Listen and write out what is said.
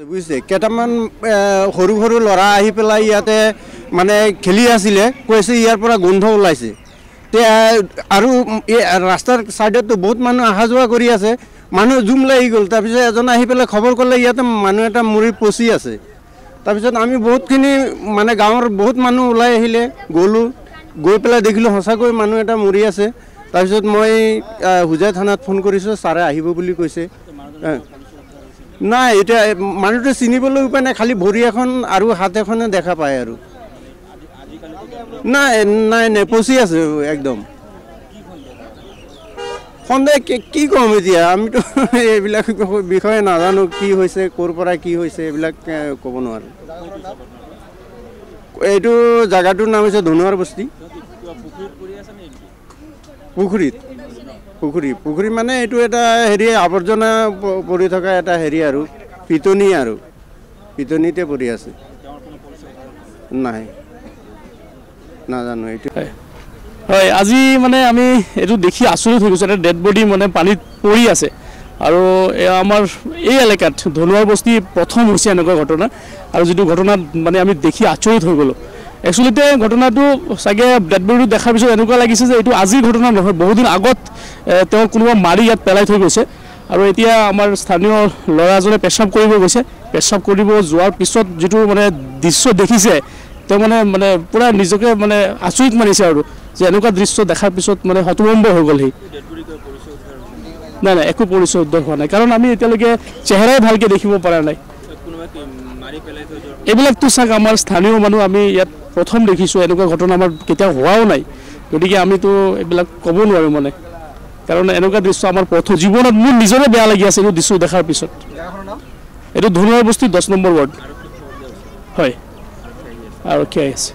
বুজিছে কেইটামান সৰু সৰু ল'ৰা আহি পেলাই ইয়াতে মানে খেলি আছিলে কৈছে ইয়াৰ পৰা গোন্ধ ওলাইছে আৰু ৰাস্তাৰ চাইডতো বহুত মানুহ অহা যোৱা কৰি আছে মানুহ জুম লাগি গ'ল তাৰপিছত এজন আহি পেলাই খবৰ কৰিলে ইয়াতে মানুহ এটা মৰি পচি আছে তাৰপিছত আমি বহুতখিনি মানে গাঁৱৰ বহুত মানুহ ওলাই আহিলে গ'লোঁ গৈ পেলাই দেখিলোঁ সঁচাকৈ মানুহ এটা মৰি আছে তাৰপিছত মই হুজাই থানাত ফোন কৰিছোঁ ছাৰে আহিব বুলি কৈছে নাই এতিয়া মানুহটো চিনিবলৈ উপায় নাই খালি ভৰি এখন আৰু হাত এখনে দেখা পায় আৰু নাই নাই নাই পচি আছে একদম সন্দেহ কি ক'ম এতিয়া আমিতো এইবিলাক বিষয়ে নাজানো কি হৈছে ক'ৰ পৰা কি হৈছে এইবিলাক ক'ব নোৱাৰোঁ এইটো জেগাটোৰ নাম হৈছে ধনুৱাৰ বস্তি পুখুৰী মানে এইটো এটা হেৰি আৱৰ্জনা পৰি থকা এটা হেৰি আৰু পিটনিতে পৰি আছে নাই নাজানো এইটো হয় আজি মানে আমি এইটো দেখি আচৰিত হৈ গৈছোঁ এটা ডেড বডি মানে পানীত পৰি আছে আৰু আমাৰ এই এলেকাত ধনুৱাৰ বস্তি প্ৰথম হৈছে এনেকুৱা ঘটনা আৰু যিটো ঘটনাত মানে আমি দেখি আচৰিত হৈ গ'লোঁ একচুৱেলিতে ঘটনাটো চাগে ডেড বডিটো দেখাৰ পিছত এনেকুৱা লাগিছে যে এইটো আজিৰ ঘটনা নহয় বহুদিন আগত তেওঁ কোনোবা মাৰি ইয়াত পেলাই থৈ গৈছে আৰু এতিয়া আমাৰ স্থানীয় ল'ৰাজনে পেচাব কৰিব গৈছে পেচাব কৰিব যোৱাৰ পিছত যিটো মানে দৃশ্য দেখিছে তেওঁ মানে পূৰা নিজকে মানে আচৰিত মানিছে আৰু যে এনেকুৱা দৃশ্য দেখাৰ পিছত মানে হতভম্ব হৈ গ'ল সি নাই নাই একো পৰিচয় উদ্ধাৰ হোৱা নাই কাৰণ আমি এতিয়ালৈকে চেহেৰাই ভালকৈ দেখিব পৰা নাই এইবিলাকতো চাওক আমাৰ স্থানীয় মানুহ আমি ইয়াত প্ৰথম দেখিছোঁ এনেকুৱা ঘটনা আমাৰ কেতিয়াও হোৱাও নাই গতিকে আমিতো এইবিলাক ক'ব নোৱাৰোঁ মানে কাৰণ এনেকুৱা দৃশ্য আমাৰ প্ৰথম জীৱনত মোৰ নিজৰে বেয়া লাগি আছে এইটো দৃশ্য দেখাৰ পিছত এইটো ধনুৱাৰ বস্তি 10 নম্বৰ ৱাৰ্ড হয় আৰক্ষী আহিছে